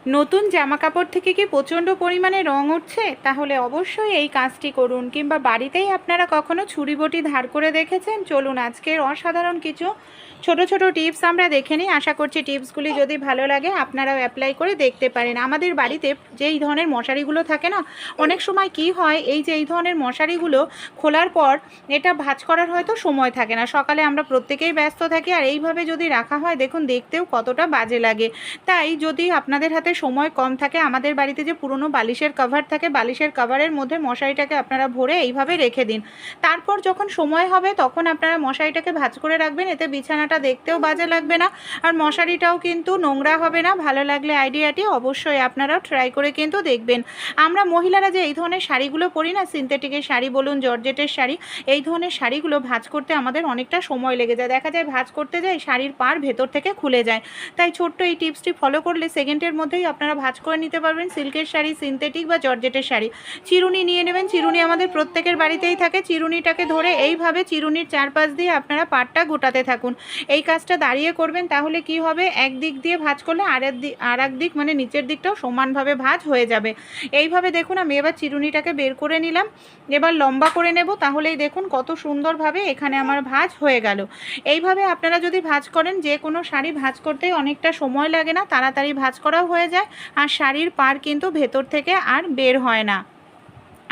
নতুন জামাকাপড় থেকে কি প্রচণ্ড পরিমাণে রং উঠছে? তাহলে অবশ্যই এই কাজটি করুন। কিংবা বাড়িতেই আপনারা কখনো ছুরি বটি ধার করে দেখেছেন? চলুন আজকের অসাধারণ কিছু ছোট ছোট টিপস আমরা দেখে নিই। আশা করছি টিপসগুলি যদি ভালো লাগে আপনারাও অ্যাপ্লাই করে দেখতে পারেন। আমাদের বাড়িতে যেই ধরনের মশারিগুলো থাকে না, অনেক সময় কি হয়, এই যে এই ধরনের মশারিগুলো খোলার পর এটা ভাঁজ করার হয়তো সময় থাকে না, সকালে আমরা প্রত্যেকেই ব্যস্ত থাকি, আর এইভাবে যদি রাখা হয় দেখুন দেখতেও কতটা বাজে লাগে। তাই যদি আপনাদের হাতে সময় কম থাকে, আমাদের বাড়িতে যে পুরনো বালিশের কভার থাকে, বালিশের কভারের মধ্যে মশারিটাকে আপনারা ভরে এইভাবে রেখে দিন। তারপর যখন সময় হবে তখন আপনারা মশারিটাকে ভাঁজ করে রাখবেন। এতে বিছানাটা দেখতেও বাজে লাগবে না, আর মশারিটাও কিন্তু নোংরা হবে না। ভালো লাগলে আইডিয়াটি অবশ্যই আপনারাও ট্রাই করে কিন্তু দেখবেন। আমরা মহিলারা যে এই ধরনের শাড়িগুলো পরি না, সিনথেটিকের শাড়ি বলুন, জর্জেটের শাড়ি, এই ধরনের শাড়িগুলো ভাঁজ করতে আমাদের অনেকটা সময় লেগে যায়। দেখা যায় ভাঁজ করতে যাই শাড়ির পাড় ভেতর থেকে খুলে যায়। তাই ছোট্ট এই টিপসটি ফলো করলে সেকেন্ডের মধ্যেই আপনারা ভাঁজ করে নিতে পারবেন সিল্কের শাড়ি, সিনথেটিক বা জর্জেটের শাড়ি। চিরুনি নিয়ে নেবেন। চিরুনি আমাদের প্রত্যেকের বাড়িতেই থাকে। চিরুনিটাকে ধরে এইভাবে চিরুনির চারপাশ দিয়ে আপনারা পাড়টা গোটাতে থাকুন। এই কাজটা দাঁড়িয়ে করবেন, তাহলে কি হবে, একদিক দিয়ে ভাঁজ করলে আর এক দিক মানে নিচের দিকটাও সমানভাবে ভাঁজ হয়ে যাবে। এইভাবে দেখুন আমি এবার চিরুনিটাকে বের করে নিলাম। এবার লম্বা করে নেব, তাহলেই দেখুন কত সুন্দরভাবে এখানে আমার ভাঁজ হয়ে গেল। এইভাবে আপনারা যদি ভাঁজ করেন, যে কোনো শাড়ি ভাঁজ করতেই অনেকটা সময় লাগে না, তাড়াতাড়ি ভাঁজ করাও হয়ে যায়, আর শাড়ির পাড় কিন্তু ভেতর থেকে আর বের হয় না।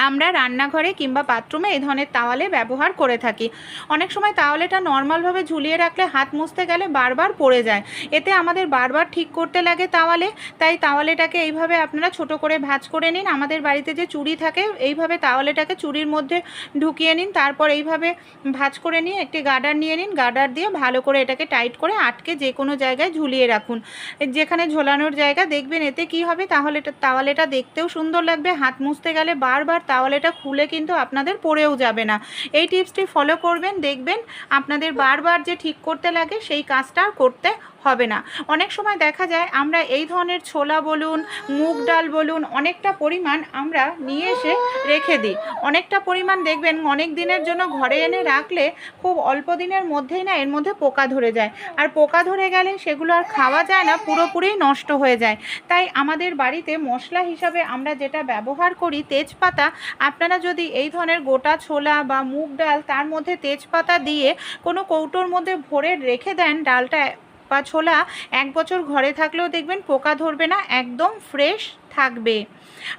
আমরা রান্নাঘরে কিংবা বাথরুমে এই ধরনের তাওয়ালে ব্যবহার করে থাকি। অনেক সময় তাওয়ালেটা নর্মালভাবে ঝুলিয়ে রাখলে হাত মুছতে গেলে বারবার পড়ে যায়, এতে আমাদের বারবার ঠিক করতে লাগে তাওয়ালে। তাই তাওয়ালেটাকে এইভাবে আপনারা ছোট করে ভাঁজ করে নিন। আমাদের বাড়িতে যে চুড়ি থাকে, এইভাবে তাওয়ালেটাকে চুড়ির মধ্যে ঢুকিয়ে নিন। তারপর এইভাবে ভাঁজ করে নিয়ে একটি গার্ডার নিয়ে নিন। গার্ডার দিয়ে ভালো করে এটাকে টাইট করে আটকে যে কোনো জায়গায় ঝুলিয়ে রাখুন, যেখানে ঝোলানোর জায়গা। দেখবেন এতে কি হবে, তাহলে তাওয়ালেটা দেখতেও সুন্দর লাগবে, হাত মুছতে গেলে বারবার তাওয়ালেটা খুলে কিন্তু আপনাদের পড়েও যাবে না। এই টিপসটি ফলো করবেন, দেখবেন আপনাদের বারবার যে ঠিক করতে লাগে সেই কাজটা করতে হবে না। অনেক সময় দেখা যায় আমরা এই ধরনের ছোলা বলুন, মুগ ডাল বলুন, অনেকটা পরিমাণ আমরা নিয়ে এসে রেখে দিই। অনেকটা পরিমাণ দেখবেন অনেক দিনের জন্য ঘরে এনে রাখলে খুব অল্প দিনের মধ্যেই না এর মধ্যে পোকা ধরে যায়, আর পোকা ধরে গেলে সেগুলো আর খাওয়া যায় না, পুরোপুরি নষ্ট হয়ে যায়। তাই আমাদের বাড়িতে মশলা হিসাবে আমরা যেটা ব্যবহার করি তেজপাতা, আপনারা যদি এই ধরনের গোটা ছোলা বা মুগ ডাল তার মধ্যে তেজপাতা দিয়ে কোনো কৌটোর মধ্যে ভরে রেখে দেন, ডালটা বা ছোলা 1 বছর ঘরে থাকলেও দেখবেন পোকা ধরবে না, একদম ফ্রেশ থাকবে।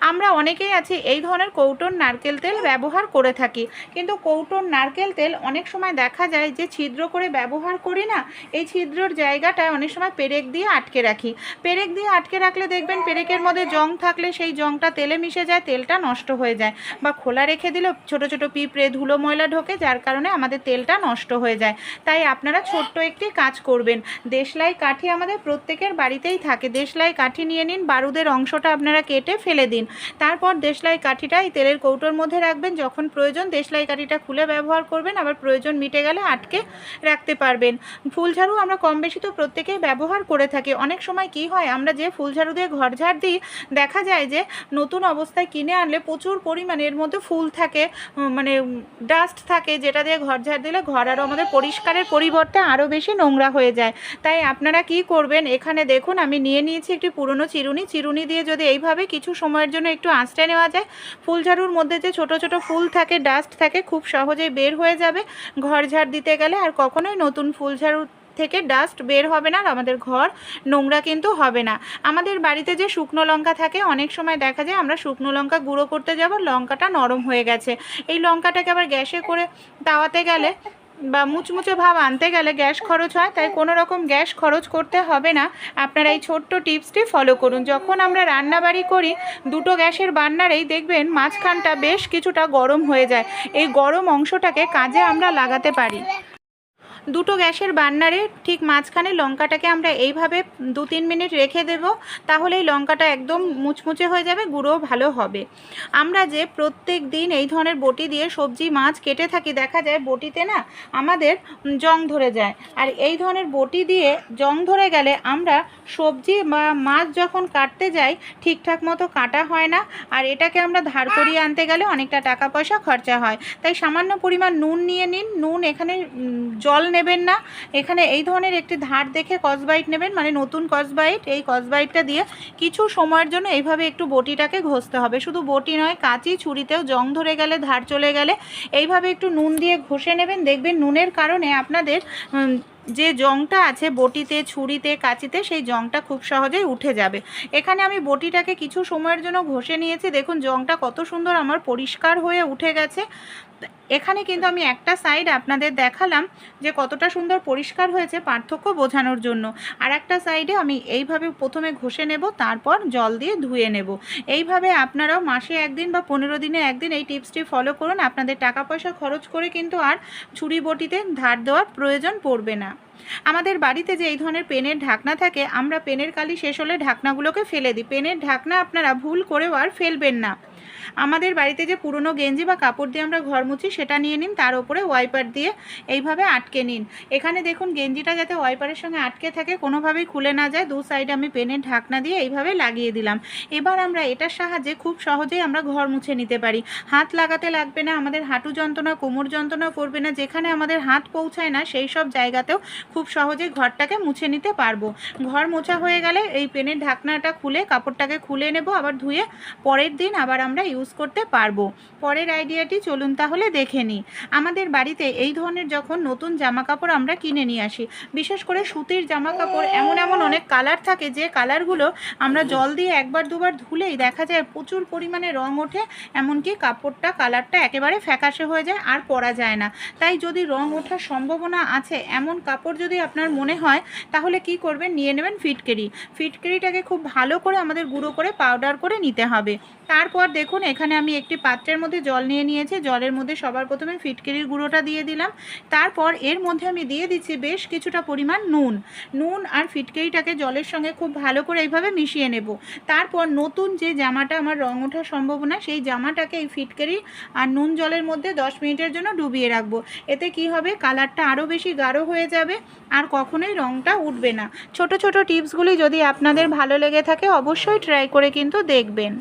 আমরা অনেকেই আছি এই ধরনের কৌটোর নারকেল তেল ব্যবহার করে থাকি, কিন্তু কৌটোর নারকেল তেল অনেক সময় দেখা যায় যে ছিদ্র করে ব্যবহার করি না, এই ছিদ্রর জায়গাটায় অনেক সময় পেরেক দিয়ে আটকে রাখি। পেরেক দিয়ে আটকে রাখলে দেখবেন পেরেকের মধ্যে জং থাকলে সেই জংটা তেলে মিশে যায়, তেলটা নষ্ট হয়ে যায়। বা খোলা রেখে দিলেও ছোট ছোট পিঁপড়ে ধুলো ময়লা ঢোকে, যার কারণে আমাদের তেলটা নষ্ট হয়ে যায়। তাই আপনারা ছোট্ট একটি কাজ করবেন। দেশলাই কাঠি আমাদের প্রত্যেকের বাড়িতেই থাকে। দেশলাই কাঠি নিয়ে নিন, বারুদের অংশটা আপনারা কেটে ফেলে দিন। তারপর দেশলাই কাঠিটা এই তেলের কৌটোর মধ্যে রাখবেন। যখন প্রয়োজন দেশলাই কাঠিটা খুলে ব্যবহার করবেন, আবার প্রয়োজন মিটে গেলে আটকে রাখতে পারবেন। ফুলঝাড়ু আমরা কম বেশি তো প্রত্যেকেই ব্যবহার করে থাকি। অনেক সময় কি হয়, আমরা যে ফুলঝাড়ু দিয়ে ঘর ঝাড় দিই, দেখা যায় যে নতুন অবস্থায় কিনে আনলে প্রচুর পরিমাণে এর মধ্যে ফুল থাকে, মানে ডাস্ট থাকে, যেটা দিয়ে ঘর ঝাড় দিলে ঘর আরও আমাদের পরিষ্কারের পরিবর্তে আরও বেশি নোংরা হয়ে যায়। তাই আপনারা কি করবেন, এখানে দেখুন আমি নিয়ে নিয়েছি একটি পুরনো চিরুনি। চিরুনি দিয়ে যদি এইভাবে কিছু সময়ের জন্য একটু আঁচড়ে নেওয়া যায়, ফুলঝাড়ুর মধ্যে যে ছোট ছোট ফুল থাকে, ডাস্ট থাকে, খুব সহজেই বের হয়ে যাবে ঘর ঝাড় দিতে গেলে। আর কখনোই নতুন ফুলঝাড়ু থেকে ডাস্ট বের হবে না, আর আমাদের ঘর নোংরা কিন্তু হবে না। আমাদের বাড়িতে যে শুকনো লঙ্কা থাকে, অনেক সময় দেখা যায় আমরা শুকনো লঙ্কা গুঁড়ো করতে যাব, লঙ্কাটা নরম হয়ে গেছে। এই লঙ্কাটাকে আবার গ্যাসে করে তাওয়াতে গেলে বা মুচমুচে ভাব আনতে গেলে গ্যাস খরচ হয়। তাই কোনো রকম গ্যাস খরচ করতে হবে না, আপনারা এই ছোট্ট টিপসটি ফলো করুন। যখন আমরা রান্নাবাড়ি করি, দুটো গ্যাসের বার্নারেই দেখবেন মাঝখানটা বেশ কিছুটা গরম হয়ে যায়। এই গরম অংশটাকে কাজে আমরা লাগাতে পারি। দুটো গ্যাসের বার্নারে ঠিক মাঝখানে লঙ্কাটাকে আমরা এইভাবে 2-3 মিনিট রেখে দেব, তাহলে এই লঙ্কাটা একদম মুচমুচে হয়ে যাবে, গুঁড়ো ভালো হবে। আমরা যে প্রত্যেক দিন এই ধরনের বটি দিয়ে সবজি মাছ কেটে থাকি, দেখা যায় বটিতে না আমাদের জং ধরে যায়, আর এই ধরনের বটি দিয়ে জং ধরে গেলে আমরা সবজি বা মাছ যখন কাটতে যাই ঠিকঠাক মতো কাটা হয় না, আর এটাকে আমরা ধার করিয়ে আনতে গেলে অনেকটা টাকা পয়সা খরচা হয়। তাই সামান্য পরিমাণ নুন নিয়ে নিন। নুন এখানে জল নেব নেবেন না, এখানে এই ধরনের একটি ধার দেখে কসবাইট নেবেন, মানে নতুন কসবাইট। এই কসবাইটটা দিয়ে কিছু সময়ের জন্য এইভাবে একটু বটিটাকে ঘষতে হবে। শুধু বটি নয়, কাঁচি ছুরিতেও জং ধরে গেলে, ধার চলে গেলে এইভাবে একটু নুন দিয়ে ঘষে নেবেন। দেখবেন নুনের কারণে আপনাদের যে জংটা আছে বটিতে, ছুরিতে, কাঁচিতে, সেই জংটা খুব সহজেই উঠে যাবে। এখানে আমি বটিটাকে কিছু সময়ের জন্য ঘষে নিয়েছি। দেখুন জংটা কত সুন্দর আমার পরিষ্কার হয়ে উঠে গেছে। এখানে কিন্তু আমি একটা সাইড আপনাদের দেখালাম যে কতটা সুন্দর পরিষ্কার হয়েছে, পার্থক্য বোঝানোর জন্য। আর একটা সাইডে আমি এইভাবে প্রথমে ঘষে নেব, তারপর জল দিয়ে ধুয়ে নেব। এইভাবে আপনারাও মাসে একদিন বা 15 দিনে একদিন এই টিপসটি ফলো করুন। আপনাদের টাকা পয়সা খরচ করে কিন্তু আর ছুরি বটিতে ধার দেওয়ার প্রয়োজন পড়বে না। আমাদের বাড়িতে যে এই ধরনের পেনের ঢাকনা থাকে, আমরা পেনের কালি শেষ হলে ঢাকনাগুলোকে ফেলে দিই। পেনের ঢাকনা আপনারা ভুল করেও আর ফেলবেন না। আমাদের বাড়িতে যে পুরনো গেঞ্জি বা কাপড় দিয়ে আমরা ঘর মুছি, সেটা নিয়ে নিন, তার উপরে ওয়াইপার দিয়ে এইভাবে আটকে নিন। এখানে দেখুন গেঞ্জিটা যাতে ওয়াইপারের সঙ্গে আটকে থাকে, কোনোভাবেই খুলে না যায়, দু সাইডে আমি পেনের ঢাকনা দিয়ে এইভাবে লাগিয়ে দিলাম। এবার আমরা এটার সাহায্যে খুব সহজেই আমরা ঘর মুছে নিতে পারি। হাত লাগাতে লাগবে না, আমাদের হাঁটু যন্ত্রণা, কোমর যন্ত্রণা করবে না। যেখানে আমাদের হাত পৌঁছায় না সেই সব জায়গাতেও খুব সহজেই ঘরটাকে মুছে নিতে পারবো। ঘর মোছা হয়ে গেলে এই পেনের ঢাকনাটা খুলে কাপড়টাকে খুলে নেব, আবার ধুয়ে পরের দিন আবার আমরা ইউজ করতে পারবো। পরের আইডিয়াটি চলুন তাহলে দেখে নিই। আমাদের বাড়িতে এই ধরনের যখন নতুন জামা কাপড় আমরা কিনে নিয়ে আসি, বিশেষ করে সুতির জামা কাপড়, এমন এমন অনেক কালার থাকে যে কালারগুলো আমরা জল দিয়ে একবার দুবার ধুলেই দেখা যায় প্রচুর পরিমাণে রং ওঠে, এমনকি কাপড়টা কালারটা একেবারে ফ্যাকাশে হয়ে যায়, আর পরা যায় না। তাই যদি রং ওঠার সম্ভাবনা আছে এমন কাপড় যদি আপনার মনে হয়, তাহলে কি করবেন, নিয়ে নেবেন ফিটকিরি। ফিটকিরিটাকে খুব ভালো করে আমাদের গুঁড়ো করে পাউডার করে নিতে হবে। তারপর দেখুন এখানে আমি একটি পাত্রের মধ্যে জল নিয়ে নিয়েছি। জলের মধ্যে সবার প্রথমে ফিটকিরির গুঁড়োটা দিয়ে দিলাম। তারপর এর মধ্যে আমি দিয়ে দিচ্ছি বেশ কিছুটা পরিমাণ নুন আর ফিটকিরিটাকে জলের সঙ্গে খুব ভালো করে এইভাবে মিশিয়ে নেব। তারপর নতুন যে জামাটা আমার রং ওঠার সম্ভাবনা, সেই জামাটাকে এই ফিটকিরি আর নুন জলের মধ্যে 10 মিনিটের জন্য ডুবিয়ে রাখবো। এতে কি হবে, কালারটা আরও বেশি গাঢ় হয়ে যাবে, আর কখনোই রংটা উঠবে না। ছোট ছোট টিপসগুলি যদি আপনাদের ভালো লেগে থাকে অবশ্যই ট্রাই করে কিন্তু দেখবেন।